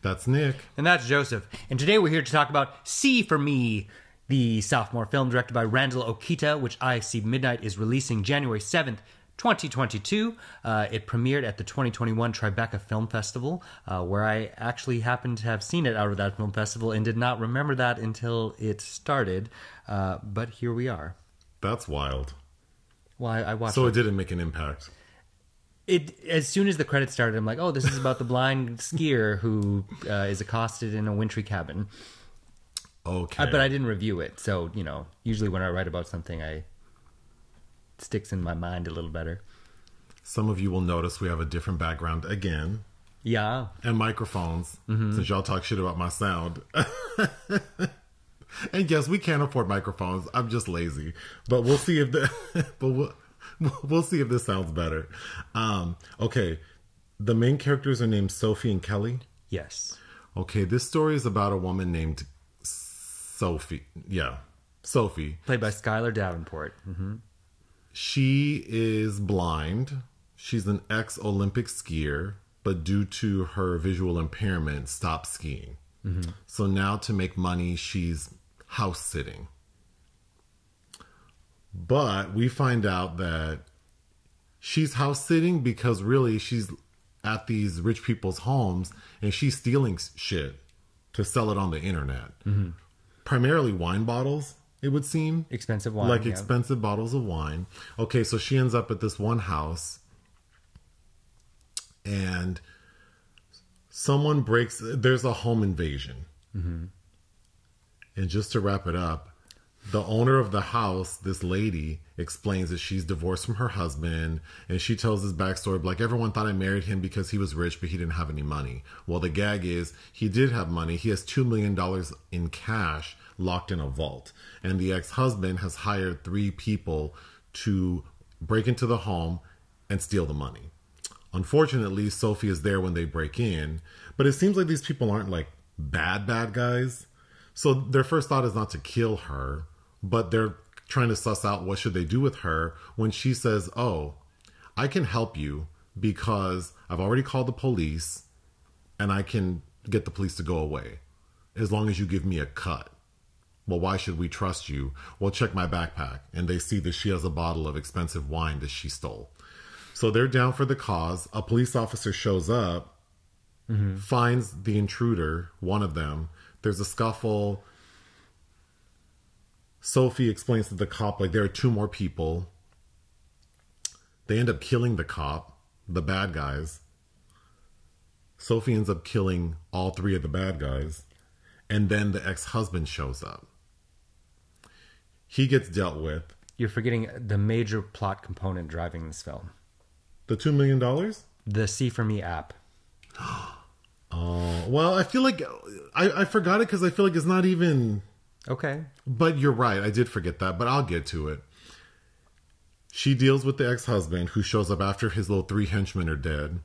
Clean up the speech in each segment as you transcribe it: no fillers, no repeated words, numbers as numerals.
That's Nick. And that's Joseph. And today we're here to talk about See For Me, the sophomore film directed by Randall Okita, which I See Midnight is releasing January 7th, 2022. It premiered at the 2021 Tribeca Film Festival, where I actually happened to have seen it out of that film festival and did not remember that until it started. But here we are. That's wild. Well, I watched So it didn't make an impact. As soon as the credits started, I'm like, oh, this is about the blind skier who is accosted in a wintry cabin. Okay. But I didn't review it. So, usually when I write about something, it sticks in my mind a little better. Some of you will notice we have a different background again. Yeah. And microphones, since y'all talk shit about my sound. And yes, we can't afford microphones. I'm just lazy. But we'll see if we'll see if this sounds better. Okay. The main characters are named Sophie and Kelly. Yes. Okay, this story is about a woman named Sophie. Yeah, Sophie. Played by Skyler Davenport. Mm-hmm. She is blind. She's an ex-Olympic skier, but due to her visual impairment, stopped skiing. Mm-hmm. So now to make money, she's house sitting. But we find out that she's house sitting because really she's at these rich people's homes and she's stealing shit to sell it on the internet. Mm-hmm. Primarily wine bottles, it would seem. Expensive wine. Like expensive bottles of wine. Okay, so she ends up at this one house and someone there's a home invasion. Mm-hmm. And just to wrap it up, the owner of the house, this lady, explains that she's divorced from her husband, and she tells his backstory, like, everyone thought I married him because he was rich, but he didn't have any money. Well, the gag is he did have money. He has $2 million in cash locked in a vault, and the ex-husband has hired 3 people to break into the home and steal the money. Unfortunately, Sophie is there when they break in, but it seems like these people aren't like bad guys. So their first thought is not to kill her, but they're trying to suss out what should they do with her when she says, oh, I can help you because I've already called the police and I can get the police to go away as long as you give me a cut. Well, why should we trust you? Well, check my backpack. And they see that she has a bottle of expensive wine that she stole. So they're down for the cause. A police officer shows up, finds the intruder, one of them. There's a scuffle. Sophie explains to the cop, like, there are 2 more people. They end up killing the cop, the bad guys. Sophie ends up killing all 3 of the bad guys. And then the ex-husband shows up. He gets dealt with. You're forgetting the major plot component driving this film. The $2 million? The See For Me app. Oh, well, I feel like I forgot it because I feel like it's not even... Okay. But you're right. I did forget that, but I'll get to it. She deals with the ex-husband who shows up after his little 3 henchmen are dead.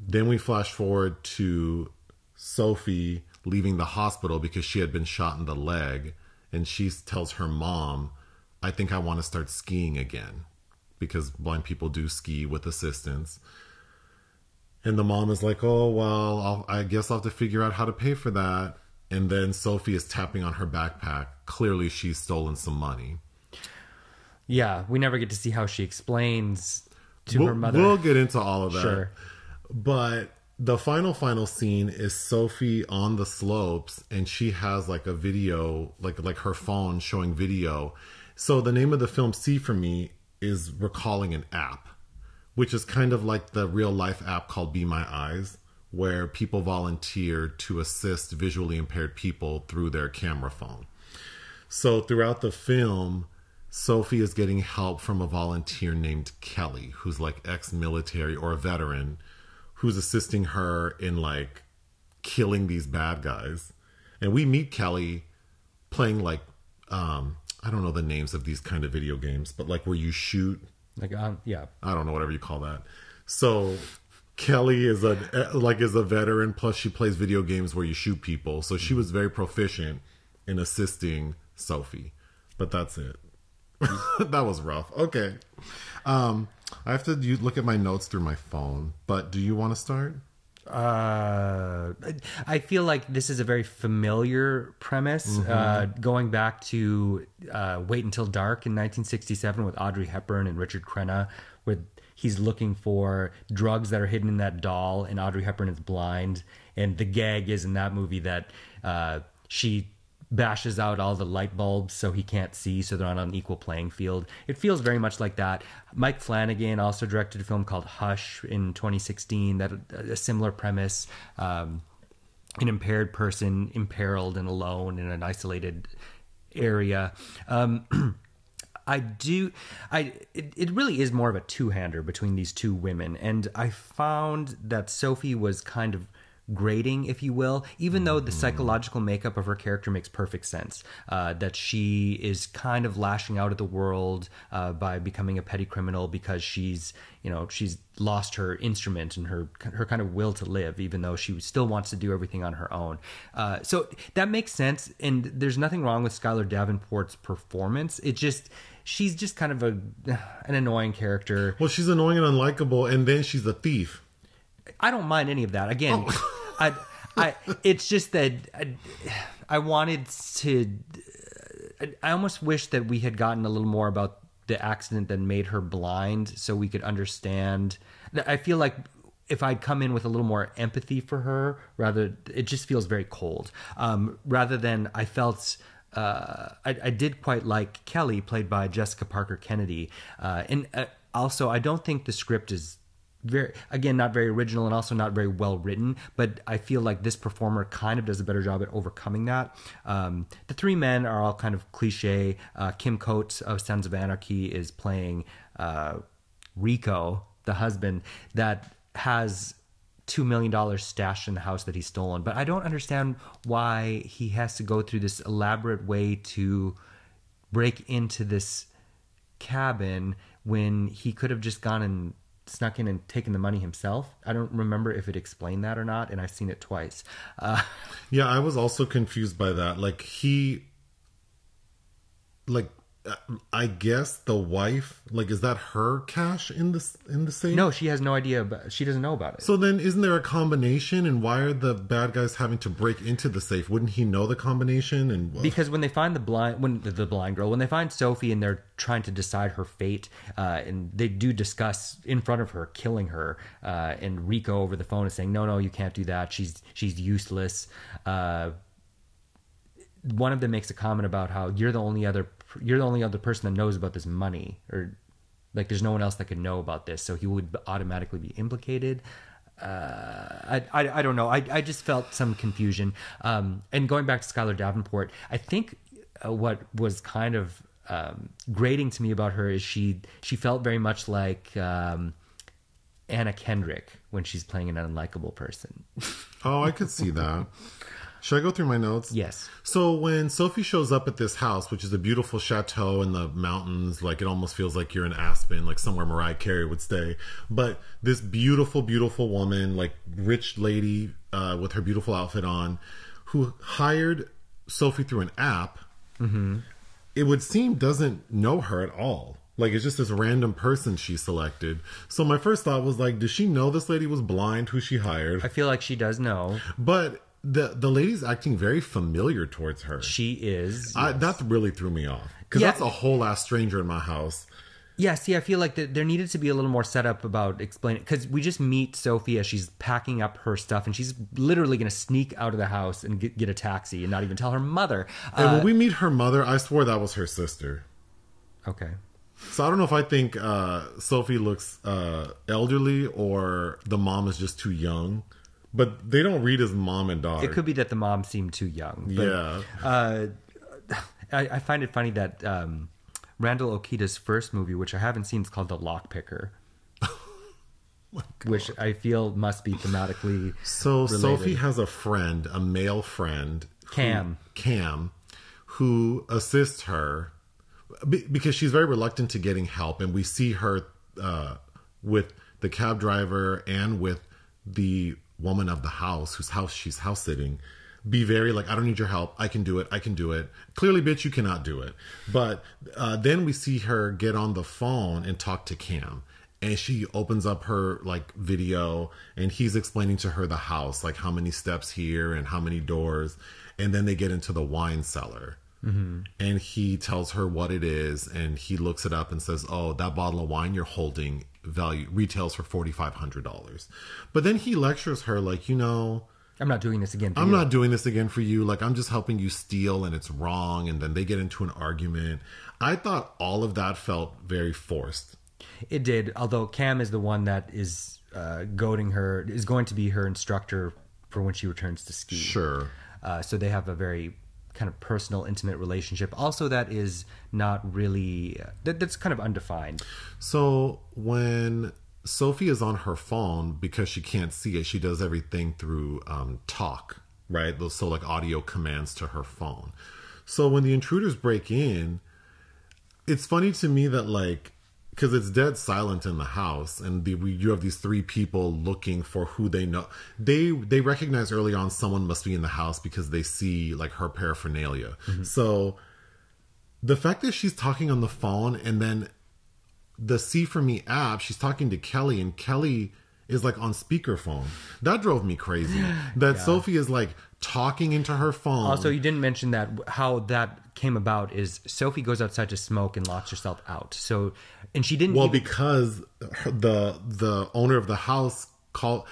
Then we flash forward to Sophie leaving the hospital because she had been shot in the leg. And she tells her mom, I think I want to start skiing again. Because blind people do ski with assistance. And the mom is like, oh, well, I guess I'll have to figure out how to pay for that. And then Sophie is tapping on her backpack. Clearly, she's stolen some money. Yeah, we never get to see how she explains to her mother. We'll get into all of that. Sure. But the final scene is Sophie on the slopes, and she has like a video, like her phone showing video. So the name of the film, See For Me, is recalling an app, which is kind of like the real life app called Be My Eyes, where people volunteer to assist visually impaired people through their camera phone. So throughout the film, Sophie is getting help from a volunteer named Kelly, who's like ex-military or a veteran, who's assisting her in like killing these bad guys. And we meet Kelly playing like, I don't know the names of these kind of video games, but like where you shoot. Like, yeah. I don't know, whatever you call that. So Kelly is a veteran, plus she plays video games where you shoot people. So she was very proficient in assisting Sophie. But that's it. That was rough. Okay. I have to look at my notes through my phone. But do you want to start? I feel like this is a very familiar premise, going back to Wait Until Dark in 1967 with Audrey Hepburn and Richard Crenna, where he's looking for drugs that are hidden in that doll, and Audrey Hepburn is blind. And the gag is in that movie that she bashes out all the light bulbs so he can't see, so they're on an equal playing field. It feels very much like that. Mike Flanagan also directed a film called Hush in 2016, that a similar premise, an impaired person imperiled and alone in an isolated area. It really is more of a two-hander between these two women, and I found that Sophie was kind of grating, if you will, even though the psychological makeup of her character makes perfect sense, that she is kind of lashing out at the world by becoming a petty criminal because she's lost her instrument and her kind of will to live, even though she still wants to do everything on her own. So that makes sense, and there's nothing wrong with Skyler Davenport's performance. She's just kind of an annoying character. Well, she's annoying and unlikable, and then she's a thief. I don't mind any of that. Again, it's just that I wanted to. I almost wish that we had gotten a little more about the accident that made her blind, so we could understand. I feel like if I'd come in with a little more empathy for her, it just feels very cold. Rather than I felt. I did quite like Kelly, played by Jessica Parker Kennedy, and also I don't think the script is not very original and also not very well written, but I feel like this performer kind of does a better job at overcoming that. The three men are all kind of cliche. Kim Coates of Sons of Anarchy is playing Rico, the husband that has $2 million stashed in the house that he's stolen. But I don't understand why he has to go through this elaborate way to break into this cabin when he could have just gone and snuck in and taken the money himself. I don't remember if it explained that or not, and I've seen it twice. Yeah, I was also confused by that. I guess the wife, is that her cash in the safe? No, she has no idea. She doesn't know about it. So then, isn't there a combination? And why are the bad guys having to break into the safe? Wouldn't he know the combination? And because when they find the blind girl, when they find Sophie and they're trying to decide her fate, and they do discuss in front of her killing her, and Rico over the phone is saying, "No, you can't do that. She's useless." One of them makes a comment about how you're the only other person that knows about this money, or there's no one else that could know about this, so he would automatically be implicated. I don't know. I just felt some confusion. And going back to Skyler Davenport, I think what was kind of grating to me about her is she felt very much like Anna Kendrick when she's playing an unlikable person. Oh, I could see that. Should I go through my notes? Yes. So when Sophie shows up at this house, which is a beautiful chateau in the mountains, it almost feels like you're in Aspen, somewhere Mariah Carey would stay. But this beautiful, beautiful woman, rich lady with her beautiful outfit on, who hired Sophie through an app, it would seem doesn't know her at all. It's just this random person she selected. So my first thought was does she know this lady was blind who she hired? I feel like she does know. But the lady's acting very familiar towards her. She is. Yes. That really threw me off. Because that's a whole ass stranger in my house. Yeah, see, I feel like there needed to be a little more setup about explaining. Because we just meet Sophie as she's packing up her stuff. And she's literally going to sneak out of the house and get a taxi and not even tell her mother. And when we meet her mother, I swore that was her sister. Okay. So I don't know if I think Sophie looks elderly or the mom is just too young. But they don't read as mom and daughter. It could be that the mom seemed too young. But, yeah. I find it funny that Randall Okita's first movie, which I haven't seen, is called The Lockpicker. Which I feel must be thematically related. Sophie has a friend, a male friend. Cam, who assists her because she's very reluctant to getting help. And we see her with the cab driver and with the woman of the house whose house she's house sitting be very I don't need your help, I can do it. Clearly, bitch, you cannot do it. But then we see her get on the phone and talk to Cam, and she opens up her like video, and he's explaining to her the house, like how many steps here and how many doors, and then they get into the wine cellar. And he tells her what it is, and he looks it up and says, oh, that bottle of wine you're holding retails for $4,500. But then he lectures her like, you know, I'm not doing this again for you. I'm not doing this again for you. Like, I'm just helping you steal, and it's wrong. And then they get into an argument. I thought all of that felt very forced. It did, although Cam is the one that is goading her, is going to be her instructor for when she returns to ski. Sure. So they have a very kind of personal, intimate relationship. Also, that is not really, that's kind of undefined. So when Sophie is on her phone, because she can't see it, she does everything through talk, right? So like audio commands to her phone. So when the intruders break in, it's funny to me that like, because it's dead silent in the house, and you have these three people looking for who they know. They recognize early on someone must be in the house because they see like her paraphernalia. So the fact that she's talking on the phone, and then the See For Me app, she's talking to Kelly, and Kelly is like on speakerphone. That drove me crazy. That Sophie is like talking into her phone. Also, you didn't mention that how that came about is Sophie goes outside to smoke and locks herself out. So, and she didn't. Well, because the owner of the house calls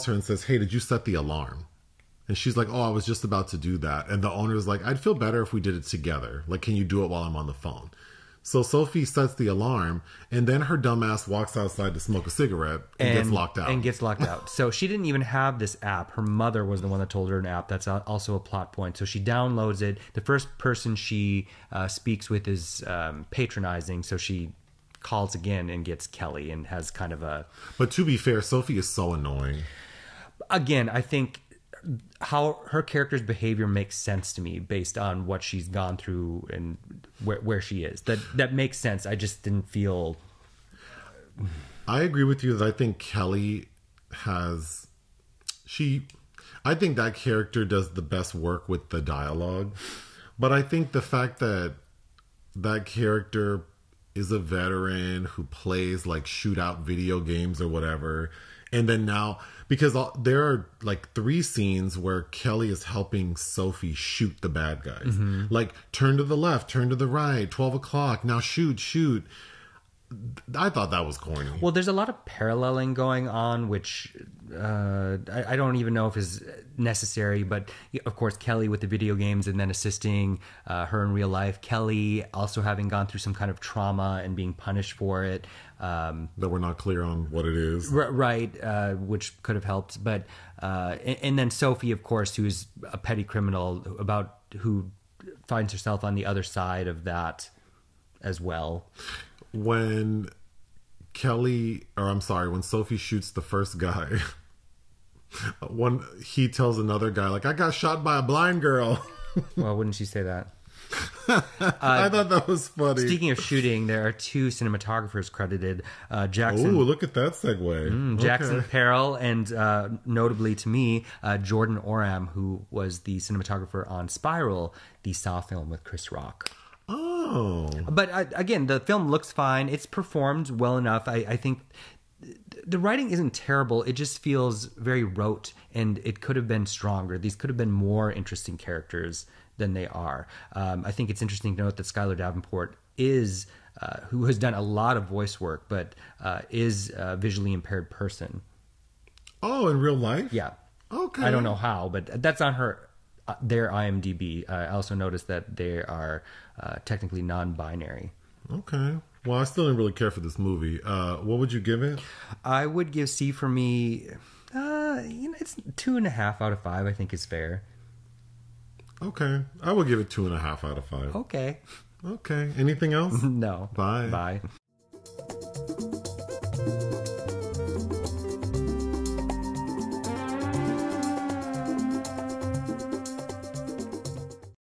her and says, "Hey, did you set the alarm?" And she's like, "Oh, I was just about to do that." And the owner's like, "I'd feel better if we did it together. Like, can you do it while I'm on the phone?" So Sophie sets the alarm, and then her dumbass walks outside to smoke a cigarette and gets locked out. So she didn't even have this app. Her mother was the one that told her an app. That's also a plot point. So she downloads it. The first person she speaks with is patronizing. So she calls again and gets Kelly and has kind of a... But to be fair, Sophie is so annoying. Again, I think how her character's behavior makes sense to me based on what she's gone through and where she is. That makes sense. I just didn't feel... I agree with you that I think Kelly has... I think that character does the best work with the dialogue. But I think the fact that that character is a veteran who plays like shootout video games or whatever, and then now... Because there are like 3 scenes where Kelly is helping Sophie shoot the bad guys. Like, turn to the left, turn to the right, 12 o'clock, now shoot. I thought that was corny. Well, there's a lot of paralleling going on, which I don't even know if is necessary. But, of course, Kelly with the video games and then assisting her in real life. Kelly also having gone through some kind of trauma and being punished for it. That we're not clear on what it is. Right, which could have helped. But and then Sophie, of course, who's a petty criminal who finds herself on the other side of that as well. When Sophie shoots the first guy, he tells another guy, like, I got shot by a blind girl. Well, wouldn't she say that? I thought that was funny. Speaking of shooting, there are 2 cinematographers credited. Jackson. Oh, look at that segue. Jackson Parrell, and notably to me, Jordan Oram, who was the cinematographer on Spiral, the Saw film with Chris Rock. Oh. But again, the film looks fine. It's performed well enough. I think the writing isn't terrible. It just feels very rote, and it could have been stronger. These could have been more interesting characters than they are. I think it's interesting to note that Skyler Davenport is, who has done a lot of voice work, but is a visually impaired person. Oh, in real life? Yeah. Okay. I don't know how, but that's on their IMDb. I also noticed that they are technically non-binary. Okay. Well, I still didn't really care for this movie. What would you give it? I would give C For Me, it's 2.5 out of 5, I think is fair. Okay. I would give it 2.5 out of 5. Okay. Okay. Anything else? No. Bye. Bye.